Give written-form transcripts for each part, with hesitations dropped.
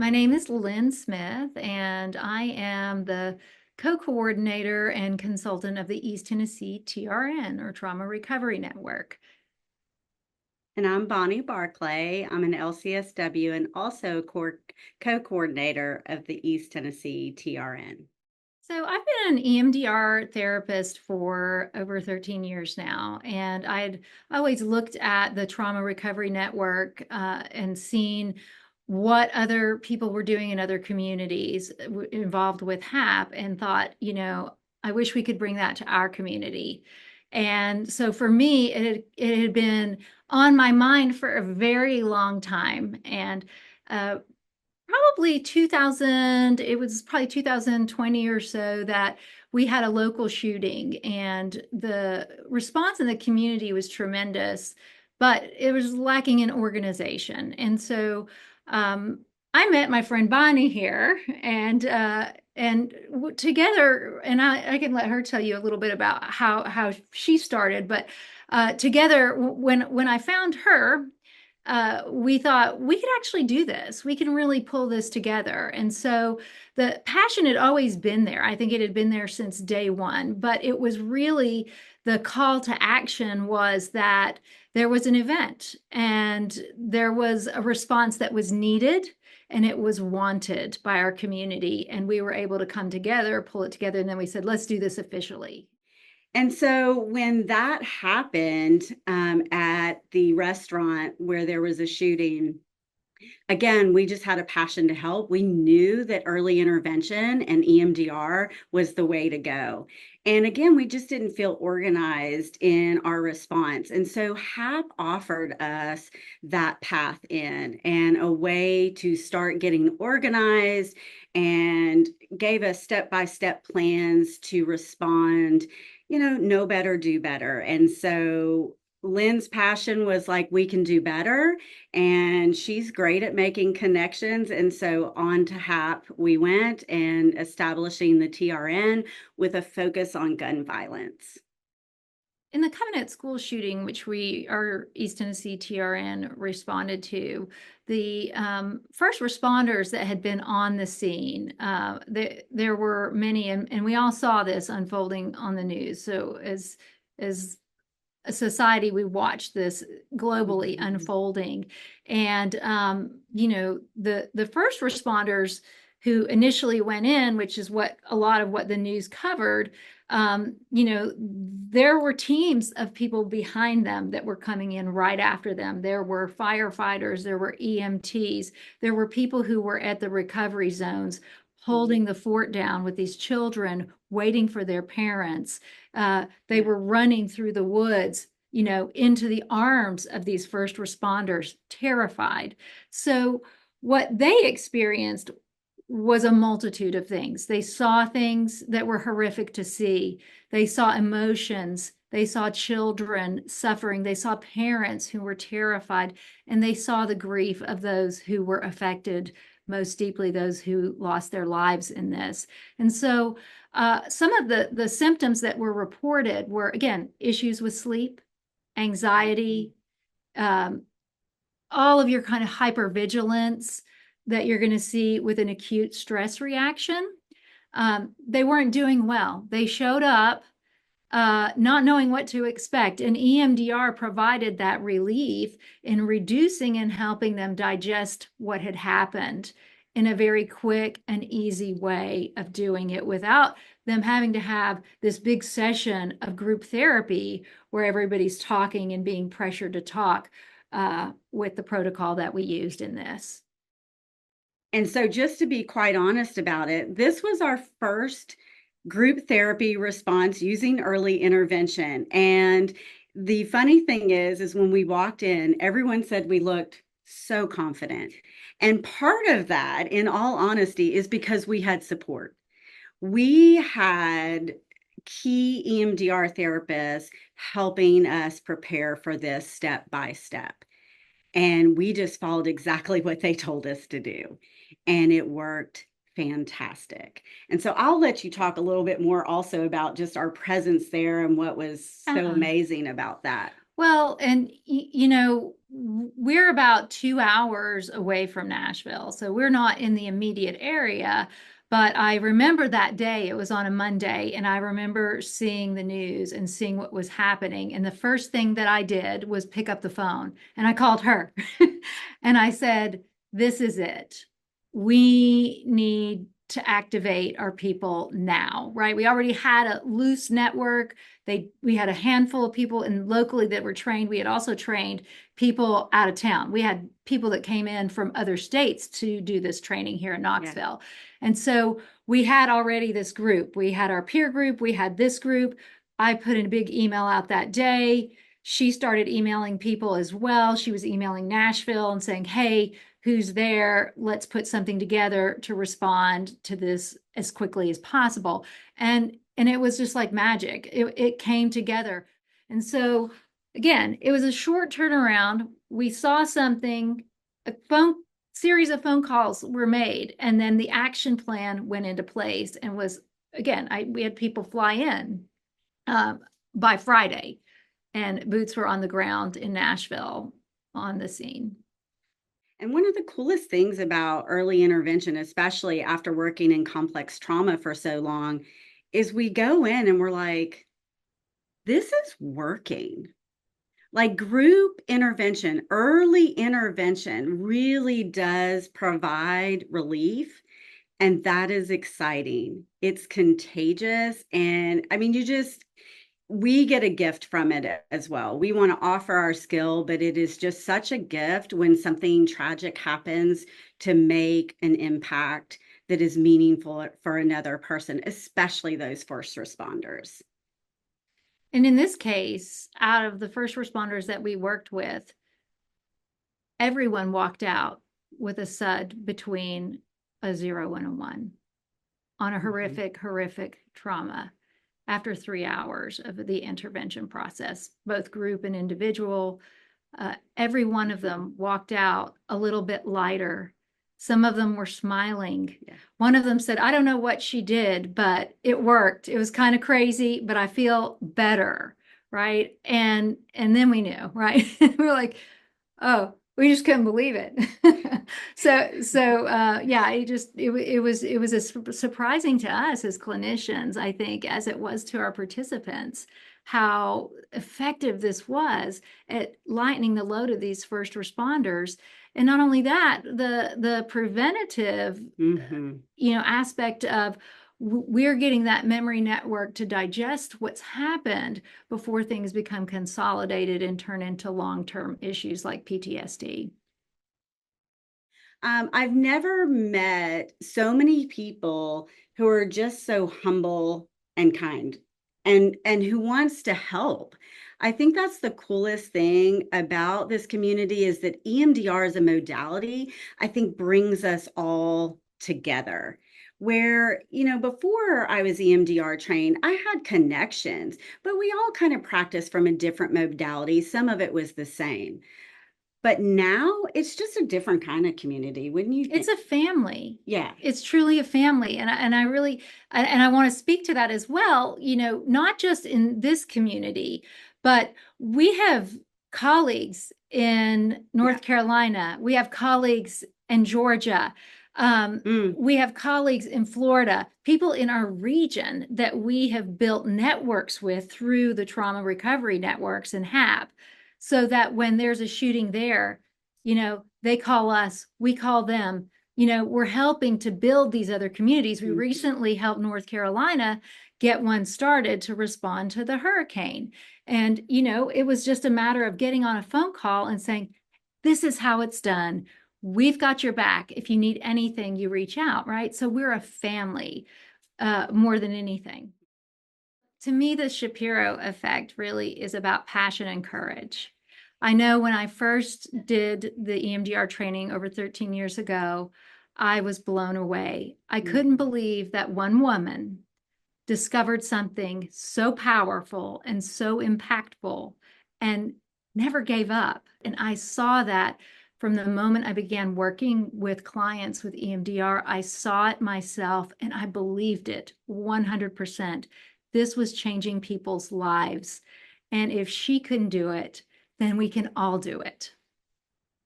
My name is Lynn Smith, and I am the co-coordinator and consultant of the East Tennessee TRN, or Trauma Recovery Network. And I'm Bonnie Barclay. I'm an LCSW and also co-coordinator of the East Tennessee TRN. So I've been an EMDR therapist for over 13 years now, and I'd always looked at the Trauma Recovery Network and seen what other people were doing in other communities involved with HAP and thought, I wish we could bring that to our community. And so for me, it had been on my mind for a very long time. And uh, probably 2000, it was probably 2020 or so that we had a local shooting, and the response in the community was tremendous, but it was lacking in organization. And so I met my friend Bonnie here, and together, and I can let her tell you a little bit about how she started, but together, when I found her, we thought we could actually do this. We can really pull this together. And so the passion had always been there. I think it had been there since day one, but it was really the call to action was that there was an event and there was a response that was needed and it was wanted by our community. And we were able to come together, pull it together. And then we said, let's do this officially. And so when that happened at the restaurant where there was a shooting, again, we just had a passion to help. We knew that early intervention and EMDR was the way to go. And again, we just didn't feel organized in our response. And so HAP offered us that path in and a way to start getting organized and gave us step-by-step plans to respond, know better, do better. And so Lynn's passion was like, we can do better. And she's great at making connections. And so on to HAP we went and establishing the TRN with a focus on gun violence. In the Covenant school shooting, which our East Tennessee TRN responded to, the first responders that had been on the scene, there were many, and we all saw this unfolding on the news. So as a society, we watched this globally unfolding, and the first responders who initially went in, which is what a lot of what the news covered, there were teams of people behind them that were coming in right after them. There were firefighters, there were EMTs, there were people who were at the recovery zones holding the fort down with these children waiting for their parents. They were running through the woods, into the arms of these first responders, terrified. So what they experienced was a multitude of things. They saw things that were horrific to see. They saw emotions. They saw children suffering. They saw parents who were terrified, and they saw the grief of those who were affected most deeply, those who lost their lives in this. And so some of the symptoms that were reported were, again, issues with sleep, anxiety, all of your kind of hypervigilance that you're going to see with an acute stress reaction. They weren't doing well. They showed up not knowing what to expect. And EMDR provided that relief in reducing and helping them digest what had happened in a very quick and easy way of doing it without them having to have this big session of group therapy where everybody's talking and being pressured to talk with the protocol that we used in this. And so, just to be quite honest about it, this was our first group therapy response using early intervention. And the funny thing is when we walked in, everyone said we looked so confident. And part of that, in all honesty, is because we had support. We had key EMDR therapists helping us prepare for this step by step. And we just followed exactly what they told us to do. And it worked fantastic. And so I'll let you talk a little bit more also about just our presence there and what was so amazing about that. Well, and we're about 2 hours away from Nashville, so we're not in the immediate area. But I remember that day, it was on a Monday, and I remember seeing the news and seeing what was happening. And the first thing that I did was pick up the phone and I called her and I said, this is it. We need to activate our people now, right? We already had a loose network. We had a handful of people in locally that were trained. We had also trained people out of town. We had people that came in from other states to do this training here in Knoxville. Yeah. And so we had already this group. We had our peer group. We had this group. I put in a big email out that day. She started emailing people as well. She was emailing Nashville and saying, hey, who's there? Let's put something together to respond to this as quickly as possible. And it was just like magic. It came together. And so again, it was a short turnaround. We saw something, a series of phone calls were made, and then the action plan went into place and was, again, we had people fly in by Friday, and boots were on the ground in Nashville on the scene. And one of the coolest things about early intervention, especially after working in complex trauma for so long, is we go in and we're like, this is working. Like group intervention, early intervention really does provide relief. And that is exciting. It's contagious. And I mean, we get a gift from it as well. We want to offer our skill, but it is just such a gift when something tragic happens to make an impact that is meaningful for another person, especially those first responders. And in this case, out of the first responders that we worked with, everyone walked out with a SUD between a 0 and a 1 on a horrific trauma after 3 hours of the intervention process, both group and individual. Every one of them walked out a little bit lighter. Some of them were smiling. Yeah. One of them said, I don't know what she did, but it worked. It was kind of crazy, but I feel better, right? And then we knew, right? We were like, oh, we just couldn't believe it. Yeah, it was as surprising to us as clinicians, I think, as it was to our participants, how effective this was at lightening the load of these first responders. And not only that, the preventative, aspect of we're getting that memory network to digest what's happened before things become consolidated and turn into long-term issues like PTSD. I've never met so many people who are just so humble and kind and who wants to help. I think that's the coolest thing about this community is that EMDR as a modality, I think brings us all together. Where, before I was EMDR trained, I had connections, but we all kind of practiced from a different modality. Some of it was the same. But now it's just a different kind of community, wouldn't you think? It's a family. Yeah. It's truly a family. And I really, and I want to speak to that as well, not just in this community, but we have colleagues in North Carolina. We have colleagues in Georgia. We have colleagues in Florida, people in our region that we have built networks with through the trauma recovery networks and HAP. So that when there's a shooting there, they call us, we call them, we're helping to build these other communities. We recently helped North Carolina get one started to respond to the hurricane. And, it was just a matter of getting on a phone call and saying, this is how it's done. We've got your back. If you need anything, you reach out, right? So we're a family more than anything. To me, the Shapiro effect really is about passion and courage. I know when I first did the EMDR training over 13 years ago, I was blown away. I couldn't believe that one woman discovered something so powerful and so impactful and never gave up. And I saw that from the moment I began working with clients with EMDR. I saw it myself and I believed it 100%. This was changing people's lives. And if she couldn't do it, then we can all do it.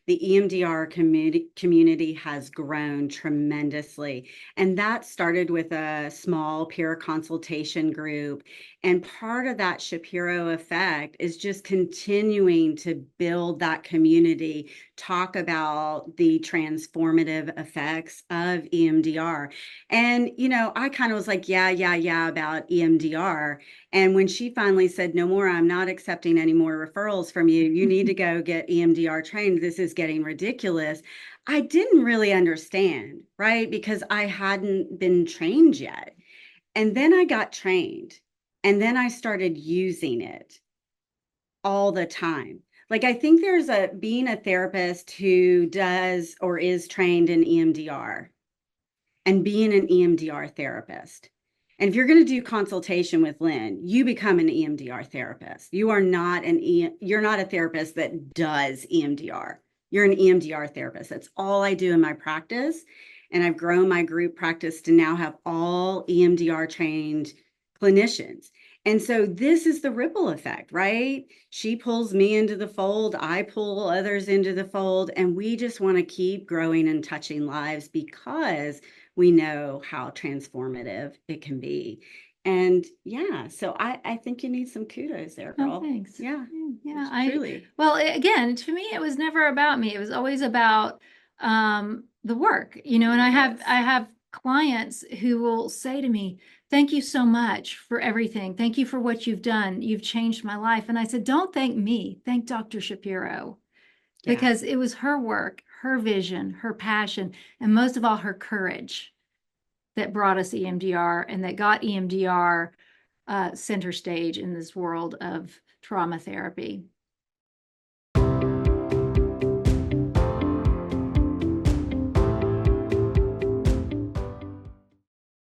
the EMDR community has grown tremendously. And that started with a small peer consultation group. And part of that Shapiro effect is just continuing to build that community, talk about the transformative effects of EMDR. And, I kind of was like, yeah, about EMDR. And when she finally said, no more, I'm not accepting any more referrals from you, you need to go get EMDR trained, this is getting ridiculous. I didn't really understand, right? Because I hadn't been trained yet. And then I got trained, and then I started using it all the time. Like, I think there's being a therapist who does or is trained in EMDR and being an EMDR therapist. And if you're going to do consultation with Lynn, you become an EMDR therapist. You're not a therapist that does EMDR. You're an EMDR therapist. That's all I do in my practice. And I've grown my group practice to now have all EMDR trained clinicians. And so this is the ripple effect, right? She pulls me into the fold, I pull others into the fold, and we just want to keep growing and touching lives because we know how transformative it can be. And yeah, so I think you need some kudos there, Oh, girl. thanks. Yeah, Yeah, truly. well, again, to me, it was never about me. It was always about the work, and I have Yes. I have clients who will say to me, "Thank you so much for everything. Thank you for what you've done. You've changed my life." And I said, "Don't thank me. Thank Dr. Shapiro." Yeah. Because it was her work, her vision, her passion, and most of all, her courage that brought us EMDR and that got EMDR center stage in this world of trauma therapy.